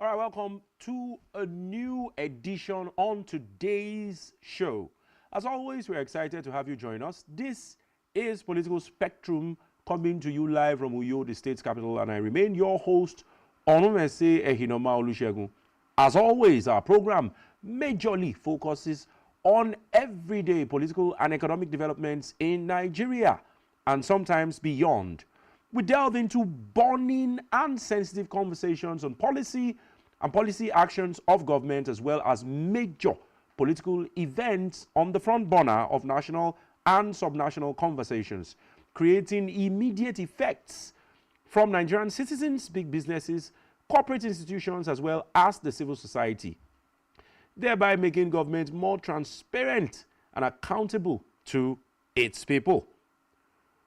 All right, welcome to a new edition on today's show. As always, we're excited to have you join us. This is Political Spectrum coming to you live from Uyo, the state's capital, and I remain your host, Onumese Ehinoma Olusegun. As always, our program majorly focuses on everyday political and economic developments in Nigeria and sometimes beyond. We delve into burning and sensitive conversations on policy and policy actions of government, as well as major political events on the front burner of national and subnational conversations, creating immediate effects from Nigerian citizens, big businesses, corporate institutions, as well as the civil society, thereby making government more transparent and accountable to its people.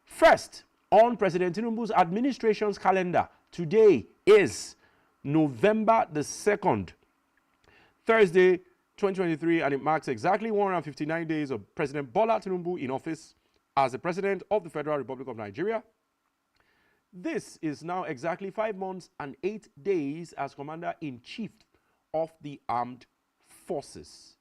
First, on President Tinubu's administration's calendar, today is November the 2nd, Thursday, 2023, and it marks exactly 159 days of President Bola Tinubu in office as the President of the Federal Republic of Nigeria. This is now exactly 5 months and 8 days as Commander-in-Chief of the Armed Forces.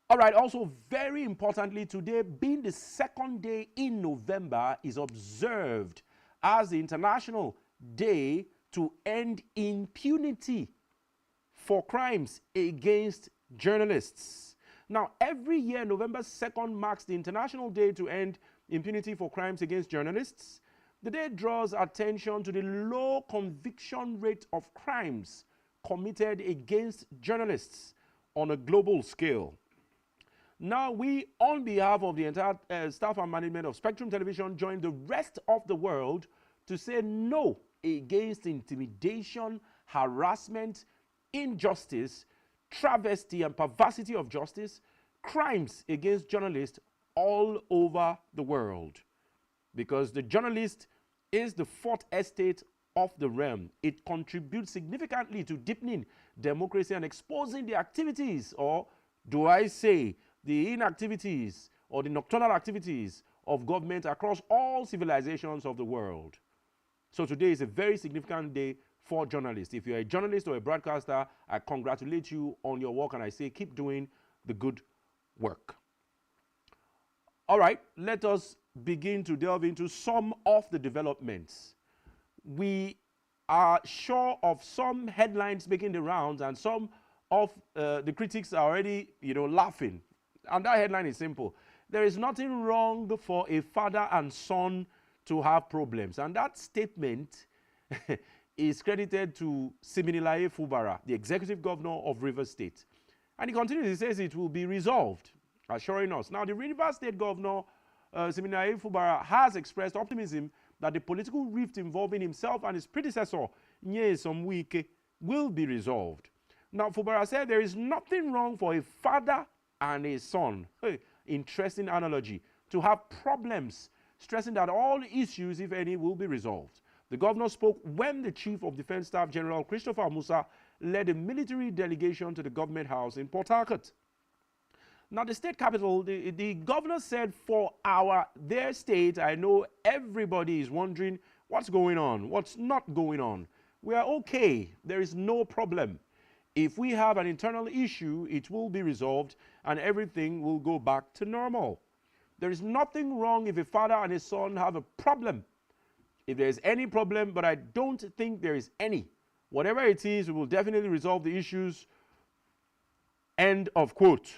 All right, also very importantly, today being the second day in November is observed as the International Day to End Impunity for Crimes Against Journalists. Now, every year, November 2nd marks the International Day to End Impunity for Crimes Against Journalists. The day draws attention to the low conviction rate of crimes committed against journalists on a global scale. Now, we, on behalf of the entire staff and management of Spectrum Television, join the rest of the world to say no against intimidation, harassment, injustice, travesty, and perversity of justice, crimes against journalists all over the world. Because the journalist is the fourth estate of the realm. It contributes significantly to deepening democracy and exposing the activities, or do I say, the inactivities or the nocturnal activities of government across all civilizations of the world. So today is a very significant day for journalists. If you're a journalist or a broadcaster, I congratulate you on your work and I say keep doing the good work. All right, let us begin to delve into some of the developments. We are sure of some headlines making the rounds, and some of the critics are already, laughing. And that headline is simple. There is nothing wrong for a father and son to have problems. And that statement is credited to Siminalayi Fubara, the executive governor of Rivers State. And he continues, he says it will be resolved, assuring us. Now, the Rivers State governor, Siminalayi Fubara, has expressed optimism that the political rift involving himself and his predecessor, Nyesom Wike, will be resolved. Now, Fubara said there is nothing wrong for a father and a son, interesting analogy, to have problems, stressing that all issues, if any, will be resolved. The governor spoke when the Chief of Defense Staff General Christopher Musa led a military delegation to the government house in Port Harcourt. Now, the state capital, the governor said, for their state, I know everybody is wondering what's going on, what's not going on. We are okay. There is no problem. If we have an internal issue, it will be resolved and everything will go back to normal. There is nothing wrong if a father and a son have a problem. If there is any problem, but I don't think there is any. Whatever it is, we will definitely resolve the issues. End of quote.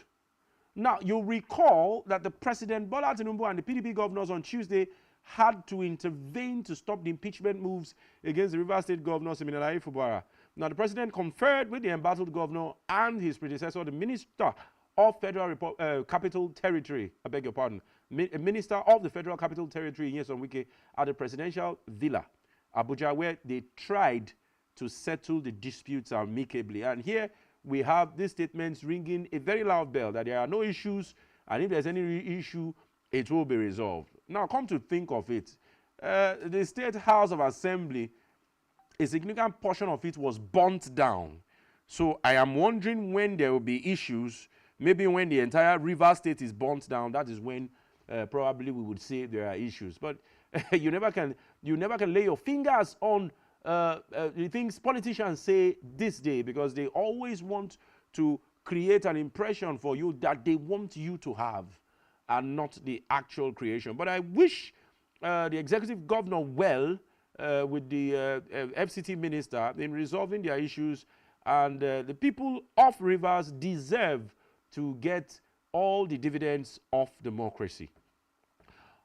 Now, you'll recall that the President Bola Tinubu and the PDP governors on Tuesday had to intervene to stop the impeachment moves against the Rivers State Governor Siminalayi Fubara. Now, the president conferred with the embattled governor and his predecessor, the Minister of Federal Capital Territory, I beg your pardon, Minister of the Federal Capital Territory, Nyesom Wike, at the presidential villa, Abuja, where they tried to settle the disputes amicably. And here we have these statements ringing a very loud bell that there are no issues, and if there's any issue, it will be resolved. Now, come to think of it, the State House of Assembly, a significant portion of it was burnt down. So I am wondering when there will be issues. Maybe when the entire Rivers State is burnt down, that is when probably we would say there are issues. But you never can lay your fingers on the things politicians say this day, because they always want to create an impression for you that they want you to have, and not the actual creation. But I wish the executive governor well with the FCT minister in resolving their issues, and the people of Rivers deserve to get all the dividends of democracy.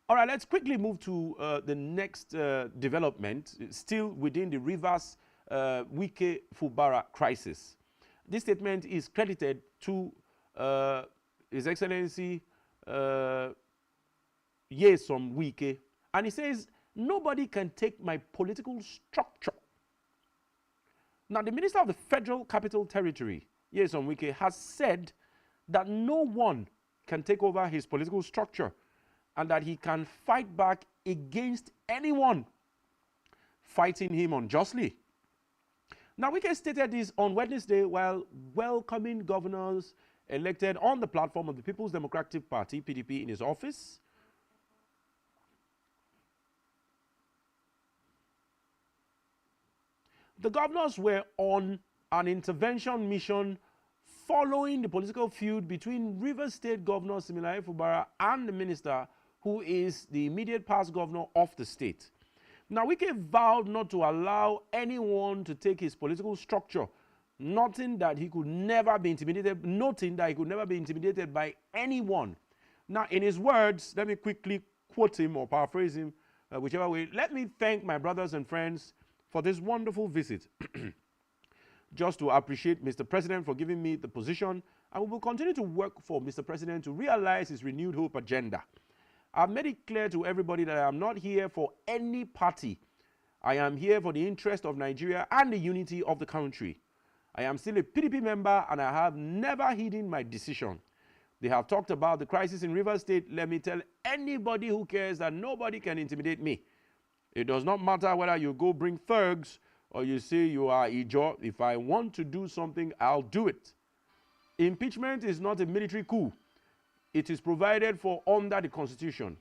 All right, let's quickly move to the next development, still within the Rivers Wike Fubara crisis. This statement is credited to His Excellency Yesom Wike, and he says, nobody can take my political structure. Now, the Minister of the Federal Capital Territory, Yesom Wike, has said that no one can take over his political structure, and that he can fight back against anyone fighting him unjustly. Now, Wike stated this on Wednesday while welcoming governors elected on the platform of the People's Democratic Party, PDP, in his office. The governors were on an intervention mission following the political feud between Rivers State Governor Siminalayi Fubara and the minister, who is the immediate past governor of the state. Now, Wike vowed not to allow anyone to take his political structure, noting that he could never be intimidated by anyone. Now, in his words, let me quickly quote him or paraphrase him, whichever way. Let me thank my brothers and friends for this wonderful visit. Just to appreciate Mr. President for giving me the position, and we will continue to work for Mr. President to realize his renewed hope agenda. I've made it clear to everybody that I am not here for any party. I am here for the interest of Nigeria and the unity of the country. I am still a PDP member, and I have never hidden my decision. They have talked about the crisis in Rivers State. Let me tell anybody who cares that nobody can intimidate me. It does not matter whether you go bring thugs or you say you are Ijo. If I want to do something, I'll do it. Impeachment is not a military coup. It is provided for under the Constitution.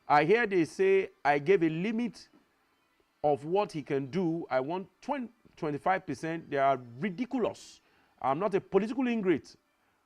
I hear they say I gave a limit of what he can do. I want 25%. They are ridiculous. I'm not a political ingrate,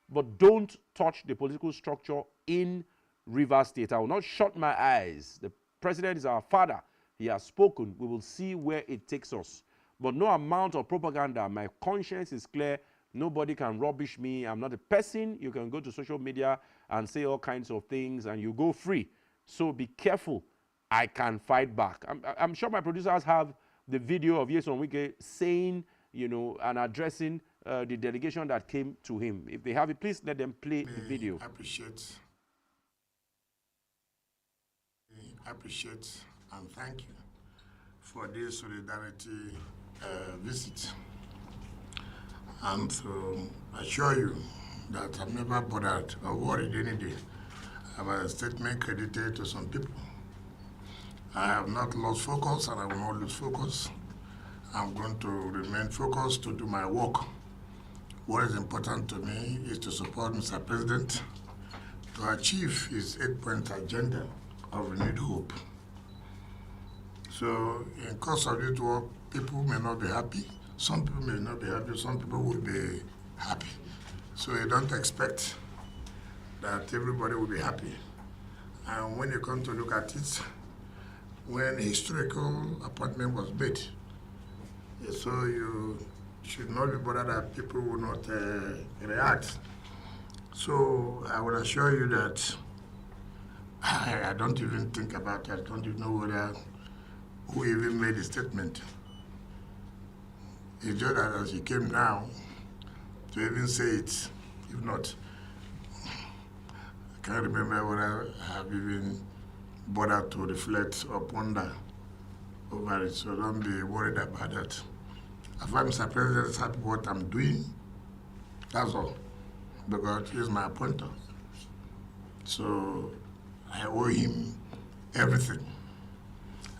but don't touch the political structure in Rivers State. I will not shut my eyes. The president is our father. He has spoken. We will see where it takes us. But no amount of propaganda. My conscience is clear. Nobody can rubbish me. I'm not a person. You can go to social media and say all kinds of things and you go free. So be careful. I can fight back. I'm sure my producers have the video of Yesom Wike saying, you know, and addressing the delegation that came to him. If they have it, please let them play the video. I appreciate and thank you for this solidarity visit. And to assure you that I'm never bothered or worried any day about a statement credited to some people. I have not lost focus and I will not lose focus. I'm going to remain focused to do my work. What is important to me is to support Mr. President to achieve his 8-point agenda of renewed hope. So in course of this work, people may not be happy. Some people may not be happy, some people will be happy. So you don't expect that everybody will be happy. And when you come to look at it, when a historical appointment was made, so you should not be bothered that people will not react. So I will assure you that I don't even think about it. I don't even know whether who even made the statement. It's just that as he came now to even say it, if not, I can't remember whether I have even bothered to reflect or ponder over it, so don't be worried about that. I find Mr. President is happy what I'm doing, that's all, because he's my appointer. So I owe him everything.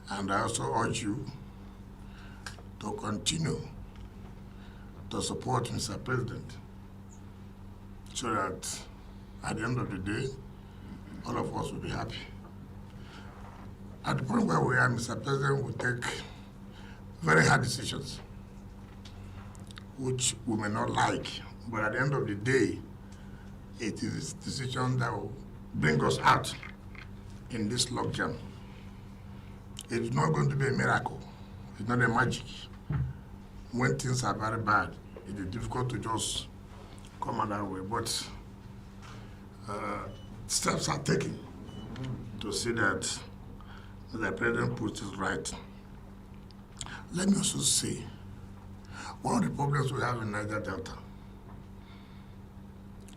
And I also urge you to continue to support Mr. President so that at the end of the day, all of us will be happy. At the point where we are, Mr. President will take very hard decisions, which we may not like, but at the end of the day, it is a decision that will bring us out in this logjam. It's not going to be a miracle. It's not a magic. When things are very bad, it is difficult to just come out that way. But steps are taken to see that the president puts it right. Let me also say, one of the problems we have in Niger Delta,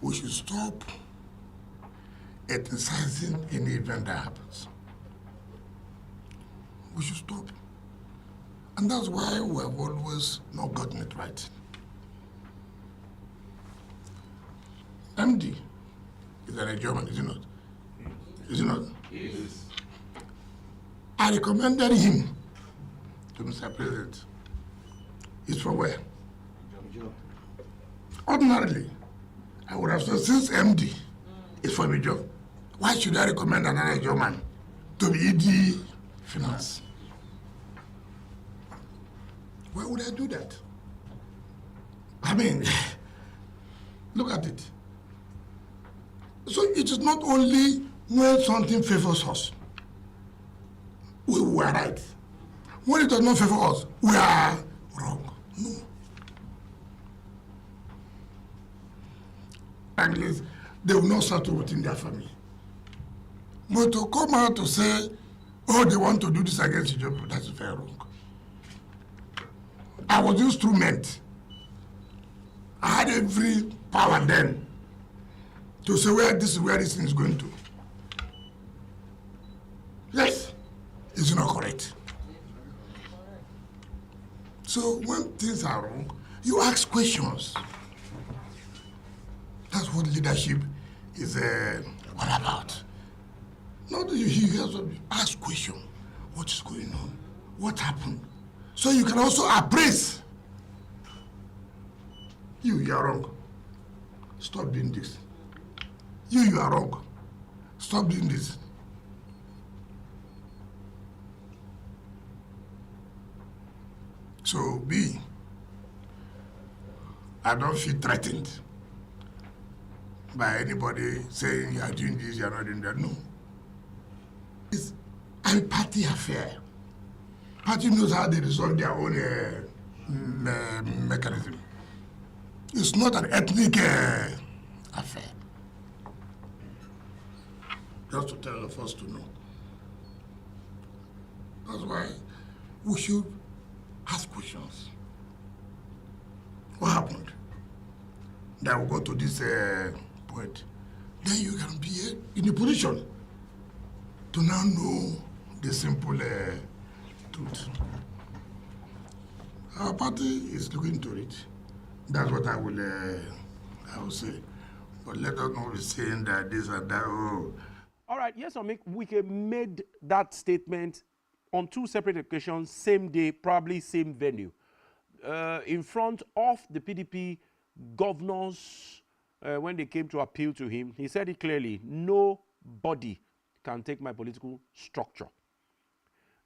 we should stop ethnicizing any event that happens. We should stop. And that's why we have always not gotten it right. MD is a German, is he not? Is he not? Yes. I recommended him to Mr. President. He's from where? Ordinarily, I would have said, since MD is from a job, why should I recommend another German to be ED Finance? Why would I do that? I mean, look at it. So it is not only when something favors us, we are right. When it does not favor us, we are wrong. No. At least they will not settle within their family. But to come out to say, oh, they want to do this against each other, that's very wrong. I was instrument. I had every power then to say where this thing is going to. Yes, it's not correct. So when things are wrong, you ask questions. That's what leadership is all about. Not that you have to ask questions. What is going on? What happened? So you can also appraise. You are wrong. Stop doing this. You are wrong. Stop doing this. So I don't feel threatened by anybody saying you are doing this, you are not doing that. No. It's a party affair. Party knows how they resolve their own mechanism. It's not an ethnic affair. Just to tell the first to know. That's why we should ask questions. What happened? Then we go to this point. Then you can be in a position to now know the simple truth. Our party is looking to it. That's what I will say. But let us not be saying that this and that. Oh. All right, yes, Wike made that statement on two separate occasions, same day, probably same venue, in front of the PDP governors when they came to appeal to him. He said it clearly, nobody can take my political structure.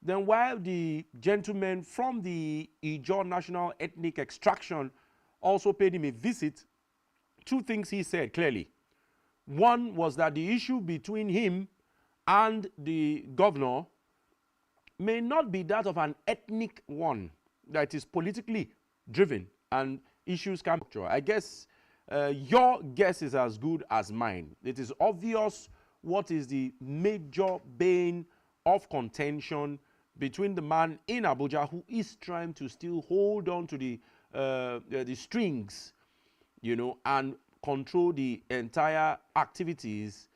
Then while the gentleman from the Ijaw National Ethnic Extraction also paid him a visit, two things he said clearly. One was that the issue between him and the governor may not be that of an ethnic one, that is politically driven and issues can. I guess your guess is as good as mine. It is obvious what is the major bane of contention between the man in Abuja who is trying to still hold on to the strings, you know, and control the entire activities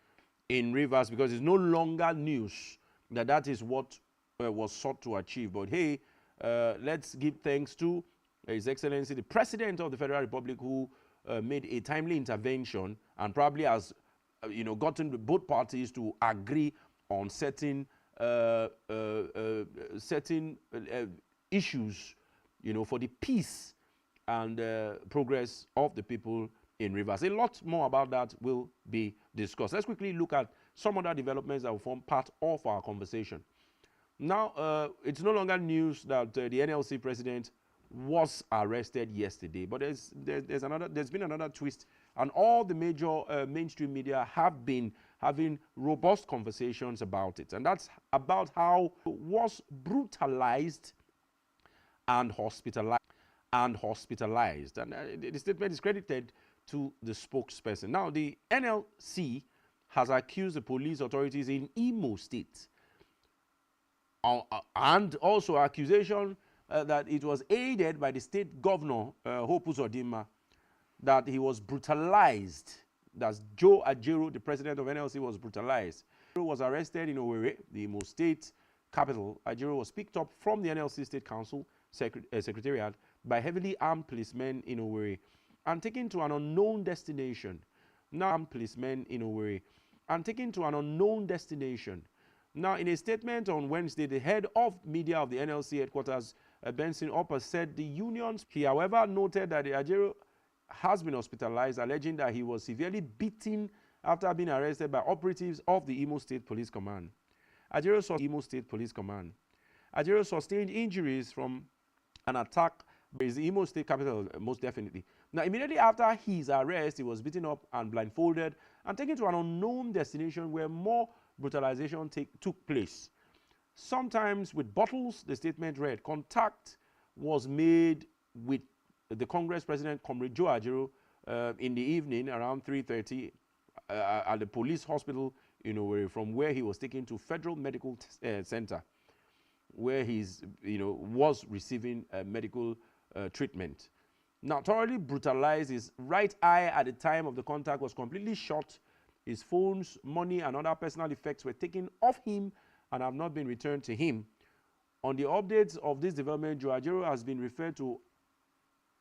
in Rivers, because it's no longer news that that is what was sought to achieve. But hey, let's give thanks to His Excellency the President of the Federal Republic, who made a timely intervention and probably has gotten both parties to agree on certain issues, for the peace and progress of the people in Rivers. A lot more about that will be discussed. Let's quickly look at some other developments that will form part of our conversation. Now, it's no longer news that the NLC president was arrested yesterday, but there's been another twist, and all the major mainstream media have been having robust conversations about it, and that's about how he was brutalized and hospitalized. And the statement is credited to the spokesperson. Now, the NLC has accused the police authorities in Imo State, and also accusation that it was aided by the state governor, Hope Uzodinma, that he was brutalized. That's Joe Ajaero, the president of NLC, was brutalized. Ajaero was arrested in Owerri, the Imo State capital. Ajaero was picked up from the NLC State Council Secretariat by heavily armed policemen in Owerri and taken to an unknown destination. Now, policemen in Owerri and taken to an unknown destination. Now, in a statement on Wednesday, the head of media of the NLC headquarters, Benson Upper, said the unions. He, however, noted that the Ajaero has been hospitalized, alleging that he was severely beaten after being arrested by operatives of the Imo State Police Command. Ajaero sustained injuries from an attack by the Imo State capital, most definitely. Now, immediately after his arrest, he was beaten up and blindfolded and taken to an unknown destination where more brutalization took place. Sometimes with bottles, the statement read. Contact was made with the Congress President, Comrade Joe Ajaero, in the evening around 3:30 at the police hospital in Owerri, from where he was taken to Federal Medical Center, where he's was receiving medical treatment. Now, thoroughly brutalized, his right eye at the time of the contact was completely shot. His phones, money, and other personal effects were taken off him and have not been returned to him. On the updates of this development, Joe Ajaero has been referred to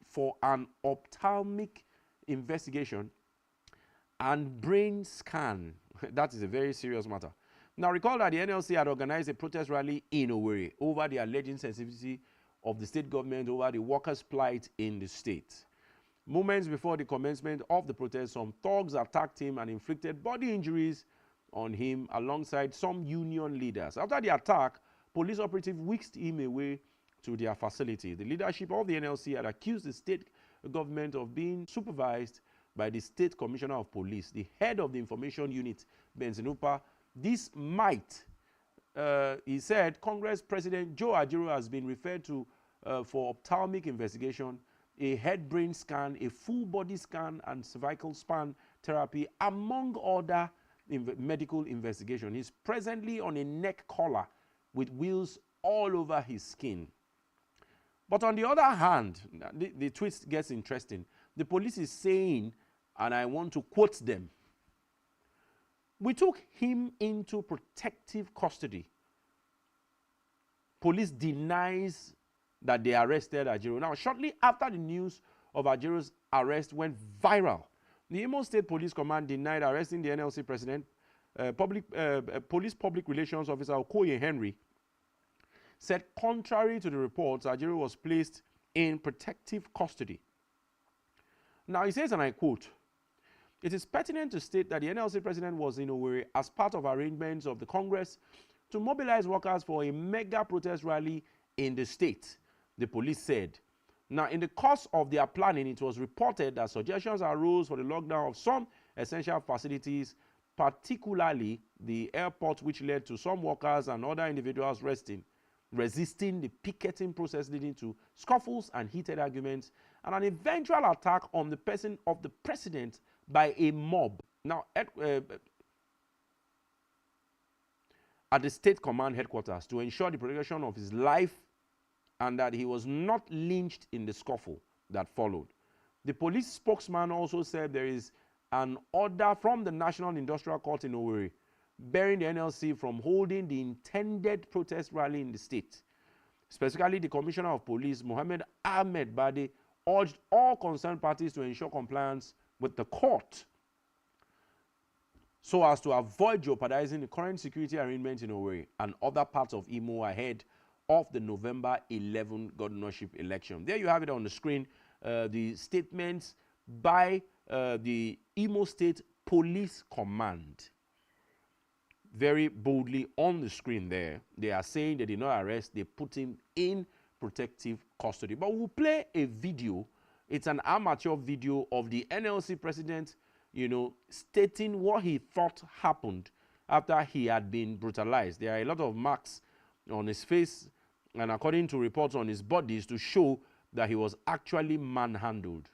for an ophthalmic investigation and brain scan. That is a very serious matter. Now, recall that the NLC had organized a protest rally in Owerri over the alleged insensitivity of the state government over the workers' plight in the state. Moments before the commencement of the protest, some thugs attacked him and inflicted body injuries on him alongside some union leaders. After the attack, police operatives whisked him away to their facility. The leadership of the NLC had accused the state government of being supervised by the State Commissioner of Police, the head of the information unit, Benson Upper. This might, he said, Congress President Joe Ajaero has been referred to for ophthalmic investigation, a head-brain scan, a full-body scan, and cervical span therapy, among other medical investigation. He's presently on a neck collar with wheels all over his skin. But on the other hand, the twist gets interesting. The police is saying, and I want to quote them, we took him into protective custody. Police denies that they arrested Ajaero. Now, shortly after the news of Ajaero's arrest went viral, the Imo State Police Command denied arresting the NLC president. Police Public Relations Officer Okoye Henry said, contrary to the reports, Ajaero was placed in protective custody. Now, he says, and I quote, it is pertinent to state that the NLC president was in Owerri as part of arrangements of the Congress to mobilize workers for a mega protest rally in the state, the police said. Now, in the course of their planning, it was reported that suggestions arose for the lockdown of some essential facilities, particularly the airport, which led to some workers and other individuals resisting the picketing process, leading to scuffles and heated arguments, and an eventual attack on the person of the president by a mob. Now, at the state command headquarters to ensure the protection of his life and that he was not lynched in the scuffle that followed. The police spokesman also said there is an order from the National Industrial Court in Owerri barring the NLC from holding the intended protest rally in the state. Specifically, the Commissioner of Police, Mohammed Ahmed Bade, urged all concerned parties to ensure compliance with the court so as to avoid jeopardizing the current security arrangements in Owerri and other parts of Imo ahead of the November 11 governorship election. There you have it on the screen, the statements by the Imo State Police Command. very boldly on the screen there. They are saying they did not arrest, they put him in protective custody. But we'll play a video. It's an amateur video of the NLC president, stating what he thought happened after he had been brutalized. There are a lot of marks on his face and, according to reports, on his bodies to show that he was actually manhandled.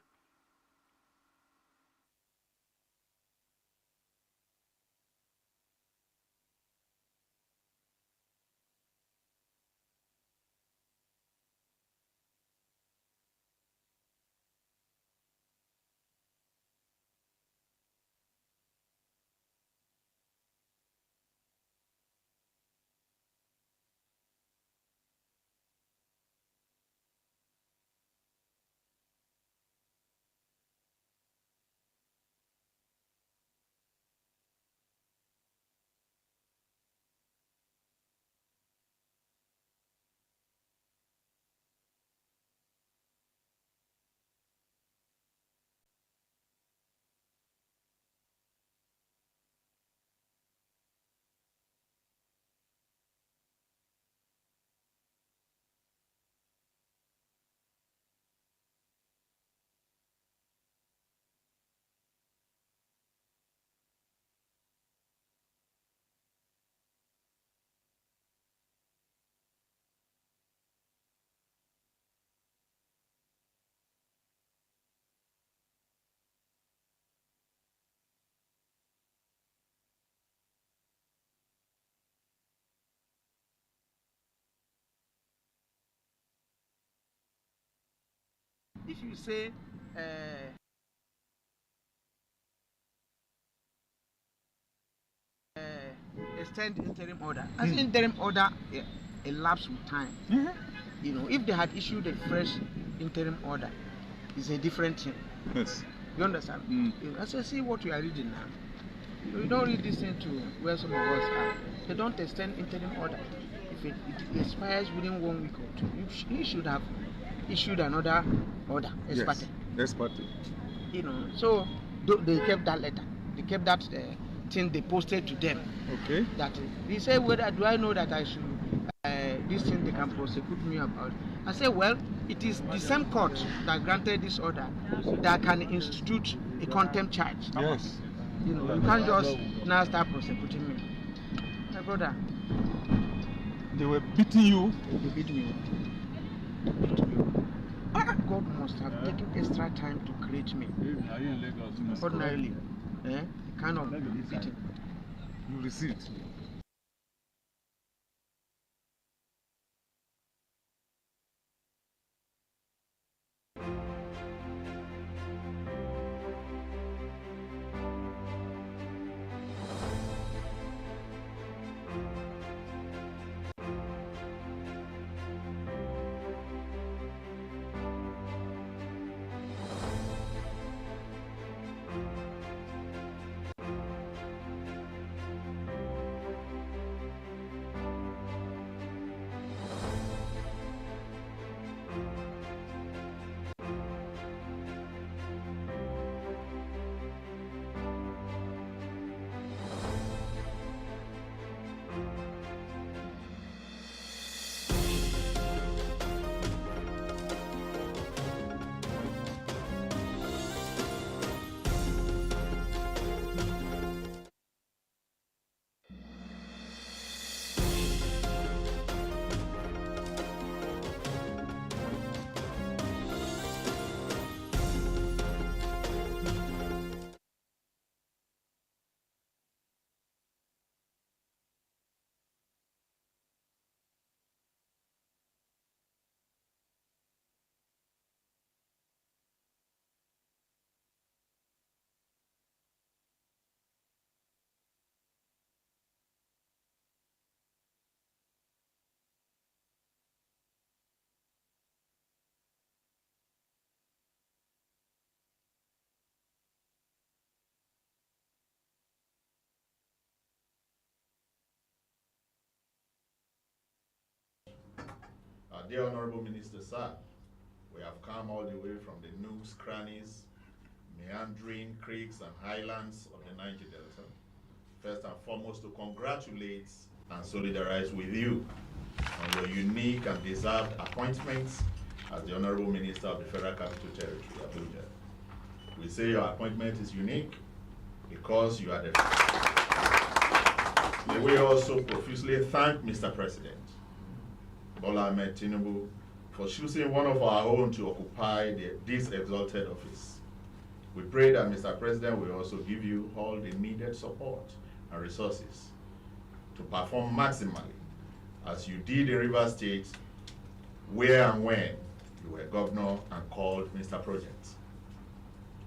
If you say extend interim order, as interim order elapsed with time. If they had issued a fresh interim order, it's a different thing. Yes. You understand? As I see what you are reading now, you don't read this thing to where some of us are. They don't extend interim order. If it expires within 1 week or two, you should have issued another order. Yes. Ex parte. So they kept that letter. They kept that thing they posted to them. Okay. That they say, whether do I know that I should this thing they can prosecute me about? I say, well, it is the same court that granted this order that can institute a contempt charge. Yes. You can't just now start prosecuting me. My brother. They were beating you. They beat me. God must have taken extra time to create me. Ordinarily, kind of beating. You received. Dear Honorable Minister, sir, we have come all the way from the nooks, crannies, meandering creeks and highlands of the Niger Delta first and foremost to congratulate and solidarize with you on your unique and deserved appointments as the Honorable Minister of the Federal Capital Territory, Abuja. We say your appointment is unique because you are the... May we also profusely thank Mr. President Bola Ahmed Tinubu for choosing one of our own to occupy this exalted office. We pray that Mr. President will also give you all the needed support and resources to perform maximally as you did in Rivers State, where and when you were governor and called Mr. Project.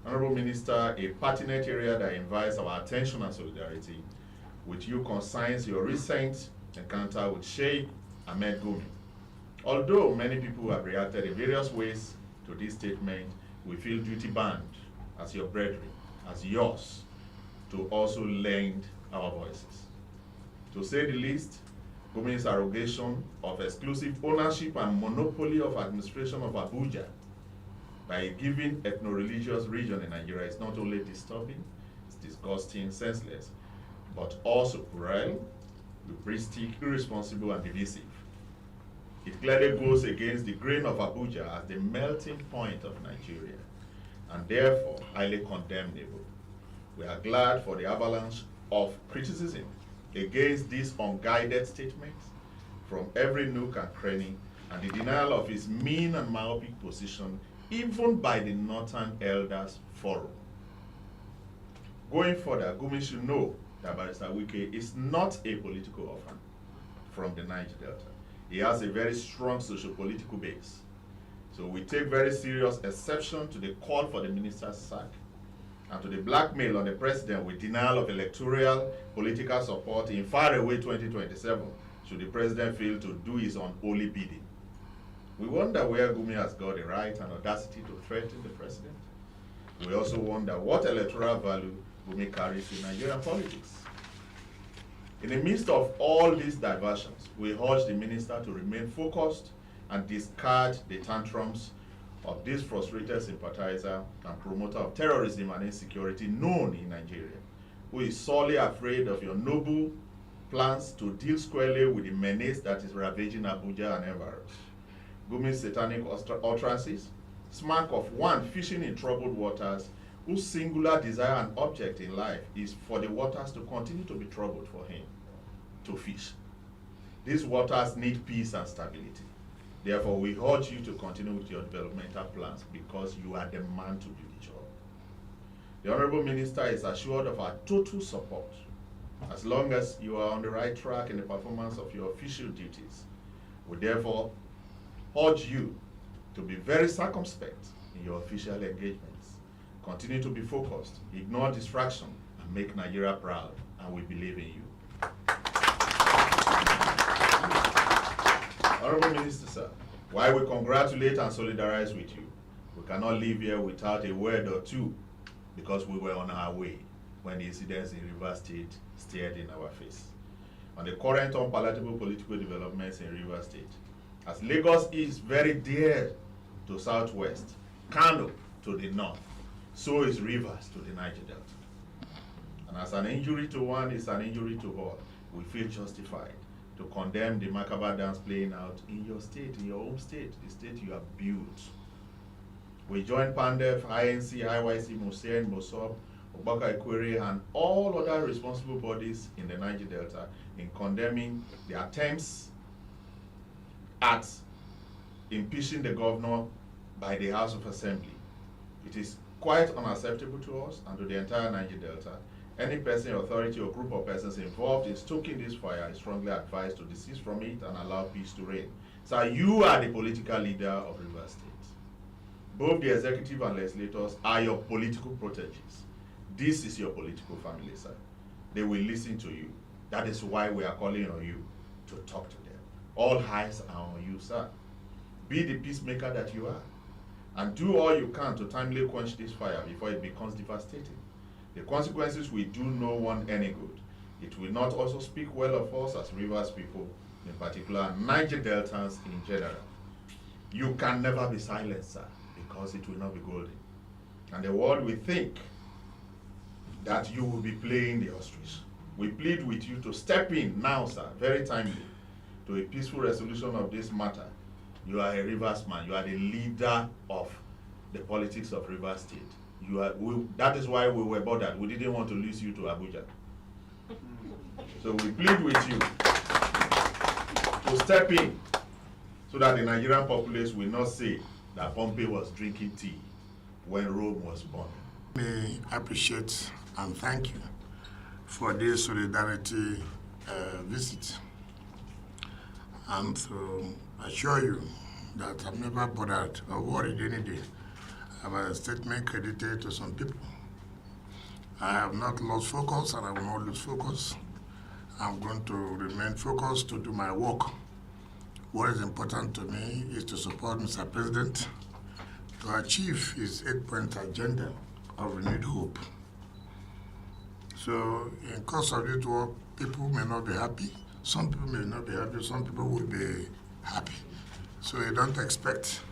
Honorable Minister, a pertinent area that invites our attention and solidarity with you concerns your recent encounter with Sheikh Ahmed Gumi. Although many people have reacted in various ways to this statement, we feel duty-bound as your brethren, as yours, to also lend our voices. To say the least, Gumi's arrogation of exclusive ownership and monopoly of administration of Abuja by a given ethno-religious region in Nigeria is not only disturbing, it's disgusting, senseless, but also cruel, hubristic, irresponsible, and divisive. It clearly goes against the grain of Abuja as the melting point of Nigeria, and therefore highly condemnable. We are glad for the avalanche of criticism against these unguided statements from every nook and cranny, and the denial of his mean and myopic position even by the Northern Elders Forum. Going further, Gumi should know that Barrister Wike is not a political orphan from the Niger Delta. He has a very strong socio-political base. So we take very serious exception to the call for the minister's sack and to the blackmail on the president with denial of electoral political support in faraway 2027 should the president fail to do his unholy bidding. We wonder where Gumi has got the right and audacity to threaten the president. We also wonder what electoral value Gumi carries in Nigerian politics. In the midst of all these diversions, we urge the minister to remain focused and discard the tantrums of this frustrated sympathizer and promoter of terrorism and insecurity known in Nigeria, who is sorely afraid of your noble plans to deal squarely with the menace that is ravaging Abuja and environs. Gumi's satanic utterances smack of one fishing in troubled waters whose singular desire and object in life is for the waters to continue to be troubled for him to fish. These waters need peace and stability. Therefore, we urge you to continue with your developmental plans because you are the man to do the job. The Honorable Minister is assured of our total support as long as you are on the right track in the performance of your official duties. We therefore urge you to be very circumspect in your official engagements. Continue to be focused, ignore distraction, and make Nigeria proud, and we believe in you. Honorable Minister, sir, while we congratulate and solidarize with you, we cannot leave here without a word or two because we were on our way when the incidents in Rivers State stared in our face. On the current unpalatable political developments in Rivers State, as Lagos is very dear to Southwest, Kano to the north, so is Rivers to the Niger Delta. And as an injury to one is an injury to all, we feel justified to condemn the macabre dance playing out in your state, in your home state, the state you have built. We join PANDEF, INC, IYC, MOSEN, MOSOB, Obaka Equere, and all other responsible bodies in the Niger Delta in condemning the attempts at impeaching the governor by the House of Assembly. It is quite unacceptable to us and to the entire Niger Delta. Any person, authority, or group of persons involved in stoking this fire is strongly advised to desist from it and allow peace to reign. So you are the political leader of Rivers State. Both the executive and legislators are your political proteges. This is your political family, sir. They will listen to you. That is why we are calling on you to talk to them. All eyes are on you, sir. Be the peacemaker that you are, and do all you can to timely quench this fire before it becomes devastating. The consequences will do no one any good. It will not also speak well of us as Rivers people, in particular, and Niger Deltans in general. You can never be silent, sir, because it will not be golden. And the world will think that you will be playing the ostrich We plead with you to step in now, sir, very timely, to a peaceful resolution of this matter. You are a Rivers man. You are the leader of the politics of Rivers State. That is why we were bothered. We didn't want to lose you to Abuja. So we plead with you to step in so that the Nigerian populace will not say that Pompey was drinking tea when Rome was born. I appreciate and thank you for this solidarity visit, and to assure you that I've never bothered or worried any day about a statement credited to some people. I have not lost focus, and I will not lose focus. I'm going to remain focused to do my work. What is important to me is to support Mr. President to achieve his 8-point agenda of renewed hope. So in course of this work, people may not be happy. Some people may not be happy. Some people will be happy. So you don't expect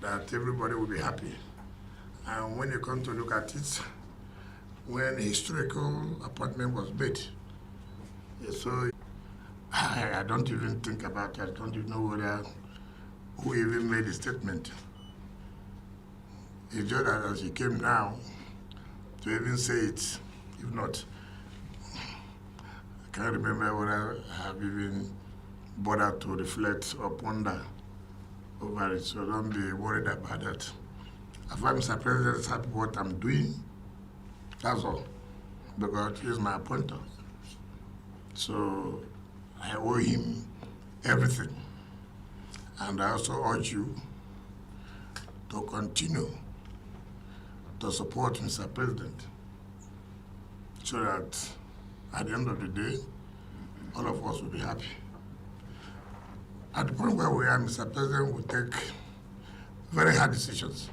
that everybody will be happy. And when you come to look at it, when a historical appointment was made, so I don't even think about it. I don't even know who even made the statement. It's just that as he came now to even say it, if not, I can't remember whether I have even bothered to reflect or ponder over it, so don't be worried about that. I find Mr. President is happy with what I'm doing, that's all, because he's my appointer. So I owe him everything. And I also urge you to continue to support Mr. President so that at the end of the day, all of us will be happy. At the point where we are, Mr. President will take very hard decisions,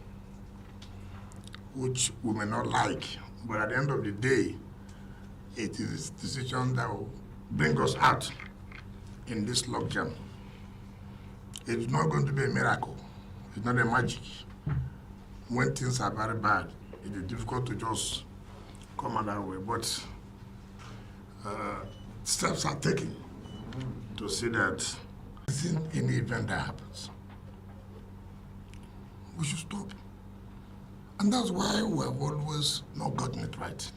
which we may not like, but at the end of the day, it is a decision that will bring us out in this logjam. It's not going to be a miracle. It's not a magic. When things are very bad, it is difficult to just come out that way. But steps are taken to see that in any event that happens, we should stop. And that's why we have always not gotten it right.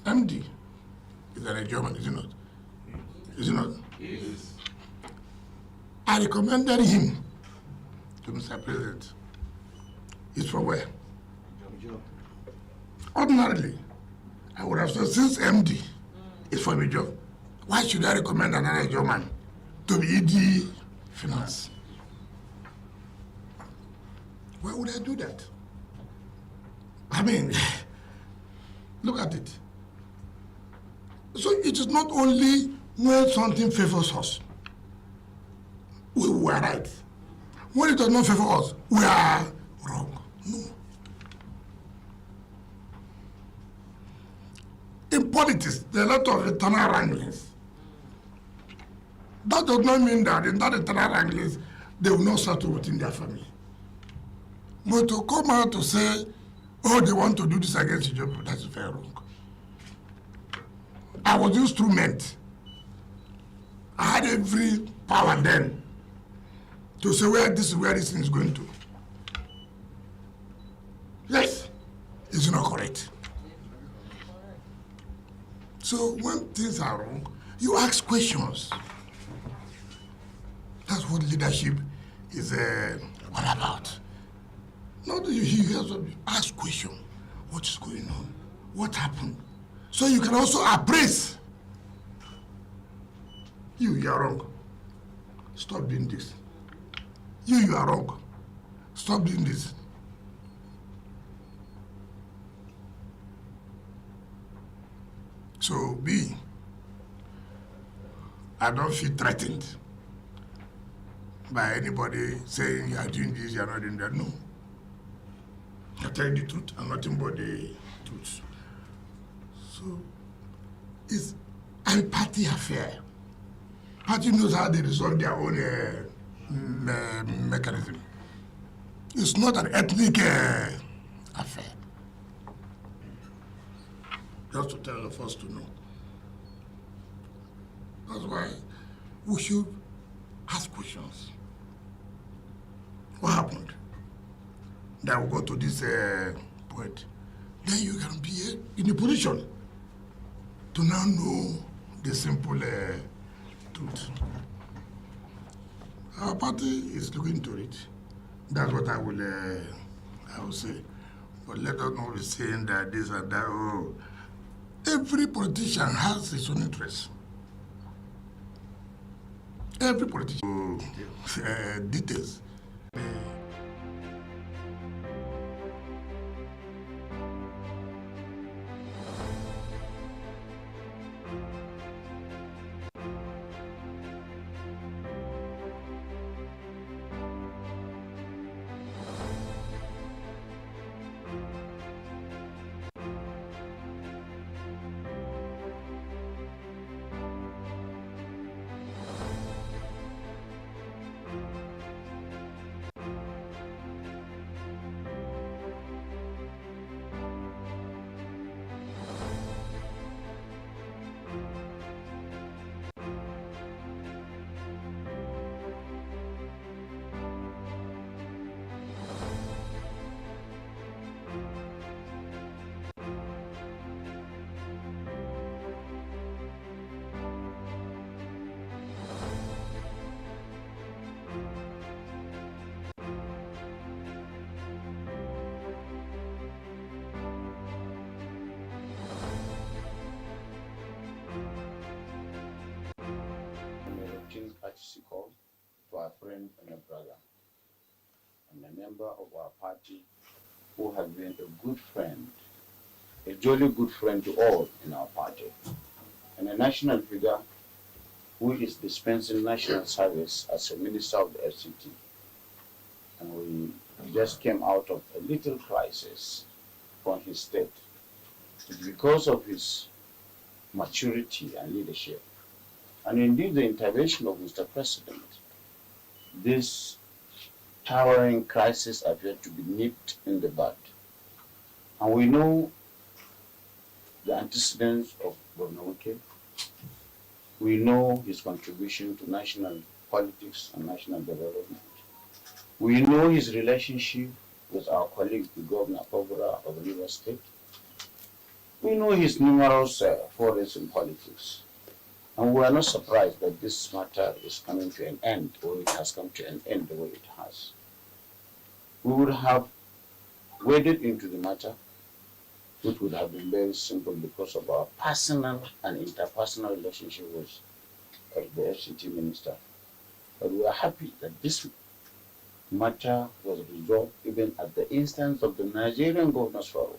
MD is a German, is he not? Is he not? Yes. I recommended him to Mr. President. He's from where? Ordinarily, I would have said, since MD is from a job, why should I recommend another German to be ED Finance? Why would I do that? I mean, look at it. So it is not only when something favors us, we are right. When it does not favor us, we are wrong. No. In politics, there are a lot of internal wranglings. That does not mean that in that internal wranglings, they will not settle within their family. But to come out to say, oh, they want to do this against each other, that's very wrong. I was instrument. I had every power then to say where this thing is going to. Yes, it's not correct. So when things are wrong, you ask questions. That's what leadership is all about. Not that you have to ask questions. What is going on? What happened? So you can also appraise. You are wrong. Stop doing this. You are wrong. Stop doing this. So I don't feel threatened by anybody saying you are doing this, you are not doing that. No. I tell you the truth and nothing but the truth. So it's a party affair. Party knows how they resolve their own mechanism. It's not an ethnic affair. just to tell of us to know. That's why we should ask questions. What happened? That we go to this point. Then you can be in a position to now know the simple truth. Our party is looking into it. That's what I will say. But let us not be saying that this and that. Oh, every politician has his own interest. Every politician details. Courtesy call to our friend and a brother and a member of our party who has been a good friend, a jolly good friend to all in our party, and a national figure who is dispensing national service as a minister of the FCT. And we just came out of a little crisis from his state. It's because of his maturity and leadership, and indeed the intervention of Mr. President, this towering crisis appeared to be nipped in the bud. And we know the antecedents of Governor Wike. We know his contribution to national politics and national development. We know his relationship with our colleague, the Governor Pobra of Rivers State. We know his numerous forays in politics. And we are not surprised that this matter is coming to an end, or it has come to an end the way it has. We would have waded into the matter, which would have been very simple because of our personal and interpersonal relationship with the FCT minister. But we are happy that this matter was resolved even at the instance of the Nigerian Governors Forum,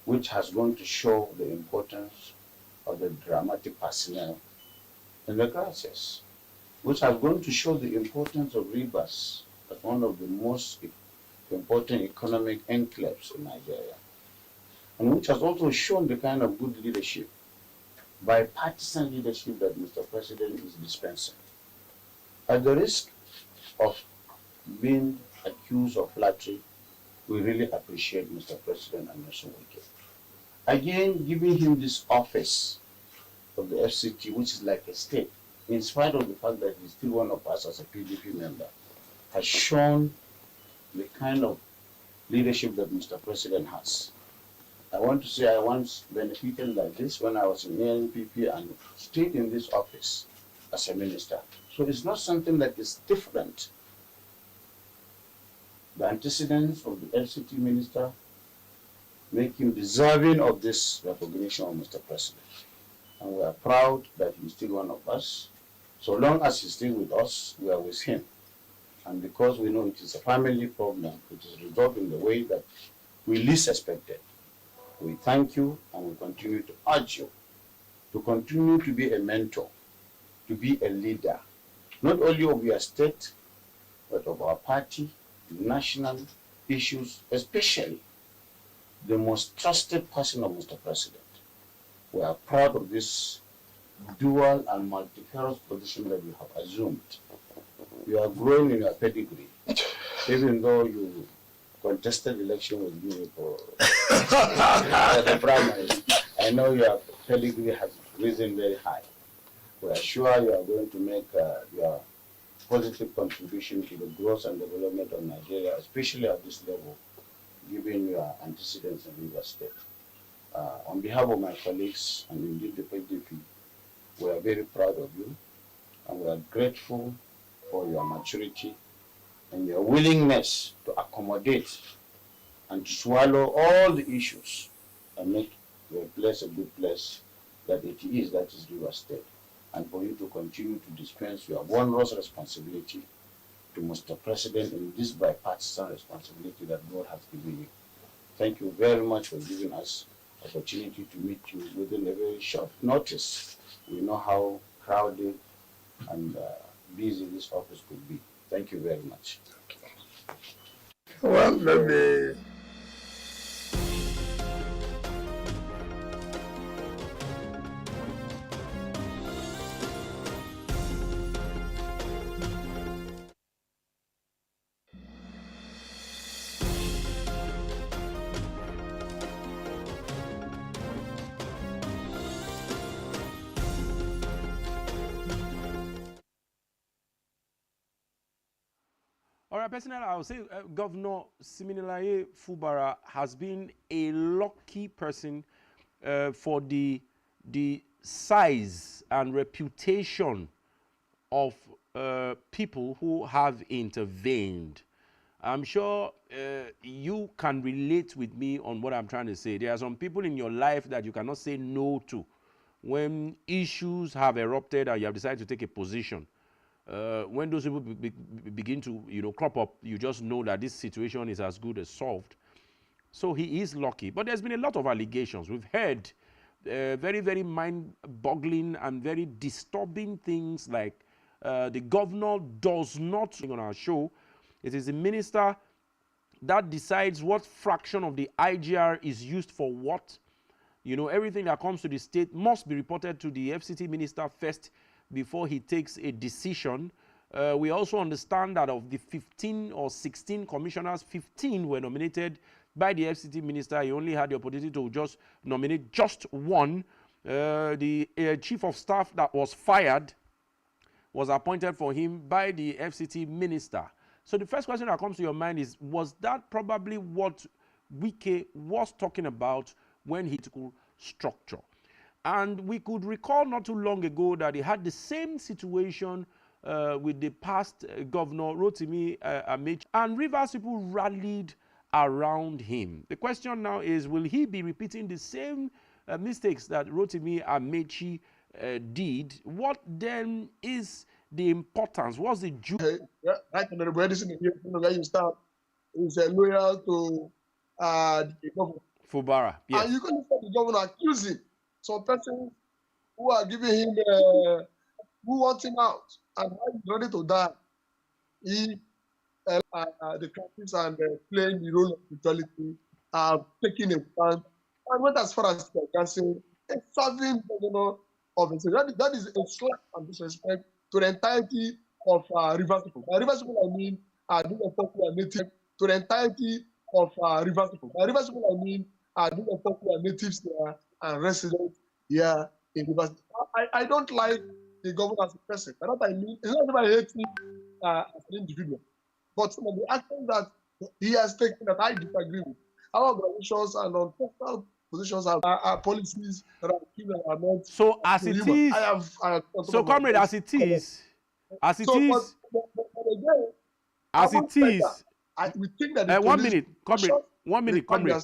which has gone to show the importance of the dramatic personnel in the crisis, which has gone to show the importance of Rivers as one of the most important economic enclaves in Nigeria, and which has also shown the kind of good leadership, bipartisan leadership that Mr. President is dispensing. At the risk of being accused of flattery, we really appreciate Mr. President and Mr. Wike. Again, giving him this office of the FCT, which is like a state, in spite of the fact that he's still one of us as a PDP member, has shown the kind of leadership that Mr. President has. I want to say I once benefited like this when I was in ANPP and stayed in this office as a minister. So it's not something that is different. The antecedents of the FCT minister make him deserving of this recognition of Mr. President. And we are proud that he's still one of us. So long as he's still with us, we are with him. And because we know it is a family problem, it is resolved in the way that we least expected. We thank you and we continue to urge you to continue to be a mentor, to be a leader, not only of your state, but of our party, national issues, especially the most trusted person of Mr. President. We are proud of this dual and multifarious position that you have assumed. You are growing in your pedigree, even though you contested election with me for the primary, I know your pedigree has risen very high. We are sure you are going to make your positive contribution to the growth and development of Nigeria, especially at this level, given your antecedents in River State. On behalf of my colleagues and indeed the PDP, we are very proud of you, and we are grateful for your maturity and your willingness to accommodate and to swallow all the issues and make your place a good place that it is, that is River State, and for you to continue to dispense your onerous responsibility to Mr. President in this bipartisan responsibility that God has given you. Thank you very much for giving us opportunity to meet you within a very short notice. We know how crowded and busy this office could be. Thank you very much. Well, let me. All right, personally, I would say Governor Siminalayi Fubara has been a lucky person for the size and reputation of people who have intervened. I'm sure you can relate with me on what I'm trying to say. There are some people in your life that you cannot say no to when issues have erupted and you have decided to take a position. When those people begin to, crop up, you just know that this situation is as good as solved. So he is lucky. But there's been a lot of allegations. We've heard very, very mind-boggling and very disturbing things like the governor does not, on our show, it is the minister that decides what fraction of the IGR is used for what. Everything that comes to the state must be reported to the FCT minister first before he takes a decision. We also understand that of the 15 or 16 commissioners, 15 were nominated by the FCT minister. He only had the opportunity to just nominate just one. The chief of staff that was fired was appointed for him by the FCT minister. So the first question that comes to your mind is, was that probably what Wike was talking about when he took structure? And we could recall not too long ago that he had the same situation with the past governor, Rotimi Amechi, and Rivers people rallied around him. The question now is, will he be repeating the same mistakes that Rotimi Amechi did? What then is the importance? What's the right from the medicine here, where you start is loyal to the governor. Fubara, yes. And you can look at the governor accusing some persons who are giving him, who want him out, and now he's ready to die. He, the captives and playing the role of neutrality, are taking a stand. And went as far as I can say, a serving governor of a state. That is a slap and disrespect to the entirety of Rivers people. By Rivers people, I mean, native to the entirety of Rivers people. By Rivers people, I mean, natives there and residents here in Rivers. I don't like the governor as a person. By that I mean, it's not about hating as an individual, but some of the actions that he has taken that I disagree with. Our organizations and on personal positions are policies that are not. So as it is, so comrade, as it is, we think that 1 minute, comrade. 1 minute, comrade.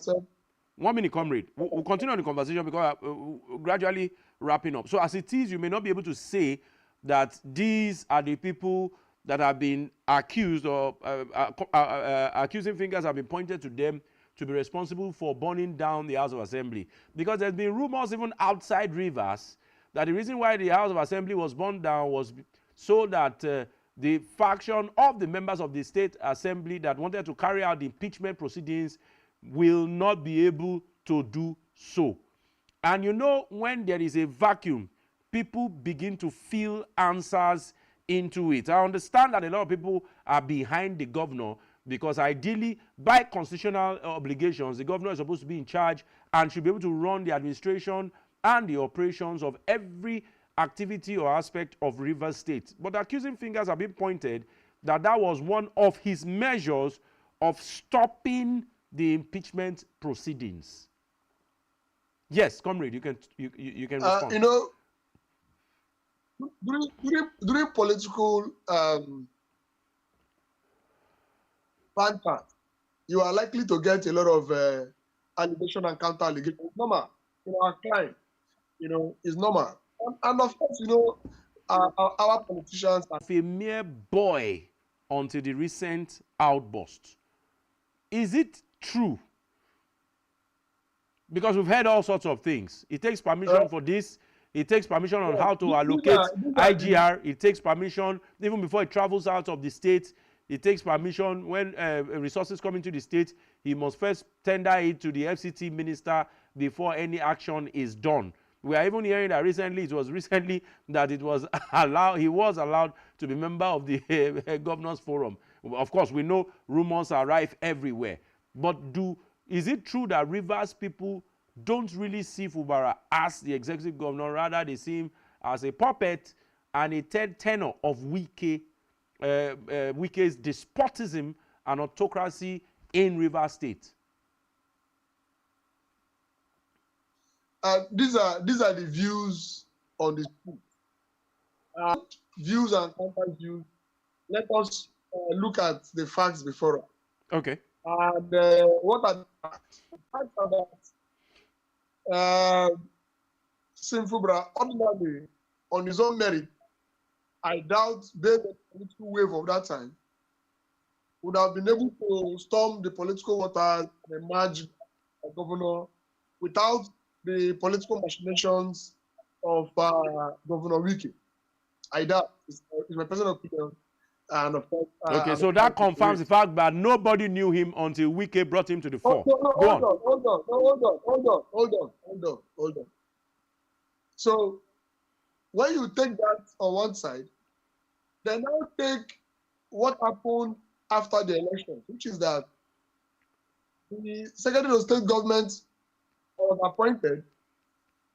1 minute, comrade. We'll continue on the conversation because we're gradually wrapping up. So as it is, you may not be able to say that these are the people that have been accused or accusing fingers have been pointed to them to be responsible for burning down the House of Assembly. Because there's been rumors even outside Rivers that the reason why the House of Assembly was burned down was so that the faction of the members of the State Assembly that wanted to carry out the impeachment proceedings will not be able to do so. And when there is a vacuum, people begin to feel answers into it. I understand that a lot of people are behind the governor, because ideally, by constitutional obligations, the governor is supposed to be in charge and should be able to run the administration and the operations of every activity or aspect of Rivers State. But accusing fingers have been pointed that that was one of his measures of stopping the impeachment proceedings. Yes, comrade, you can respond. You know, during political banter, you are likely to get a lot of allegation and counter allegation. It's normal. You know, our crime, you know, is normal. And of course, you know, our politicians are A mere boy until the recent outburst. Is it true? Because we've heard all sorts of things. It takes permission for this. It takes permission on how to allocate IGR. It takes permission even before it travels out of the state. It takes permission when resources come into the state. He must first tender it to the FCT minister before any action is done. We are even hearing that recently, that it was allowed, he was allowed to be member of the Governors Forum. Of course, we know rumors are rife everywhere. But is it true that Rivers people don't really see Fubara as the executive governor, rather they see him as a puppet and a third tenor of Wike's despotism and autocracy in Rivers State? these are the views on the street. Views and counter views. Let us look at the facts before us. Okay. And what are the facts? The facts are that Simfubra, ordinarily, on his own merit, I doubt based on the political wave of that time, would have been able to storm the political waters and emerge a governor without the political machinations of Governor Wike. I doubt. It's my personal opinion. And of course, okay, so that confirms the fact that nobody knew him until Wike brought him to the fore. Hold on. So when you take that on one side, then now take what happened after the election, which is that the Secretary of State government was appointed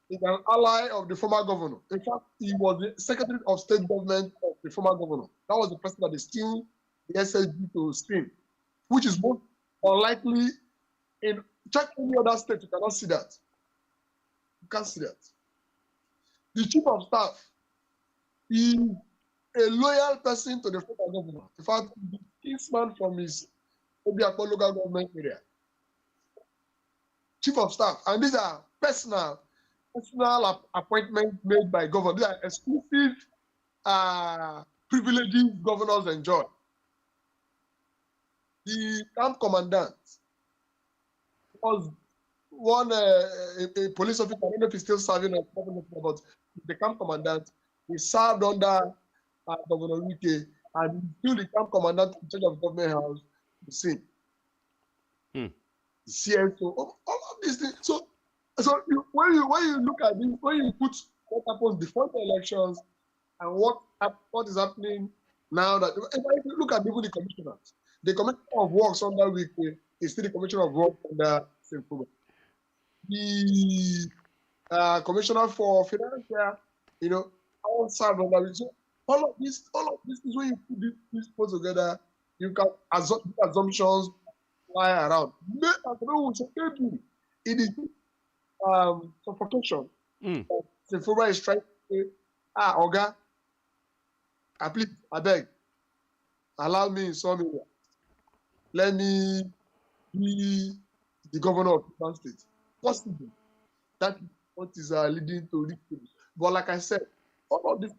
is an ally of the former governor. In fact, he was the Secretary of State government of the former governor. That was the person that is still the SSG to stream, which is most unlikely in check any other state. You cannot see that. You can't see that. The chief of staff is a loyal person to the former governor. In fact, the kinsman from his Obiakpo local government area. Chief of staff, and these are personal appointments made by governor. These are exclusive privileges governors enjoy. The camp commandant was one a police officer. I don't know if he's still serving or but the camp commandant, he served under Governor Wike, and he's still the camp commandant in charge of government house. The same. The CSO, all of these things. So when you look at this, when you put what happened before the elections and what is happening now, that if you look at even the commissioners, the commissioner of works under Wike is still the commissioner of works under Simfuba. The commissioner for finance, you know, all served under Wike. So all of this is when you put this put together, you can assumptions fly around. It is suffocation. Simfuba is trying to say, Oga, please, I beg, allow me in some area. Let me be the governor of the state. Possible. That is what is leading to this. But like I said, all of these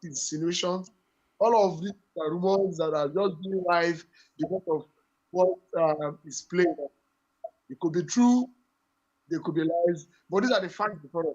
insinuations, all of these rumors that are just being live because of what is played. It could be true, they could be lies, but these are the facts before us.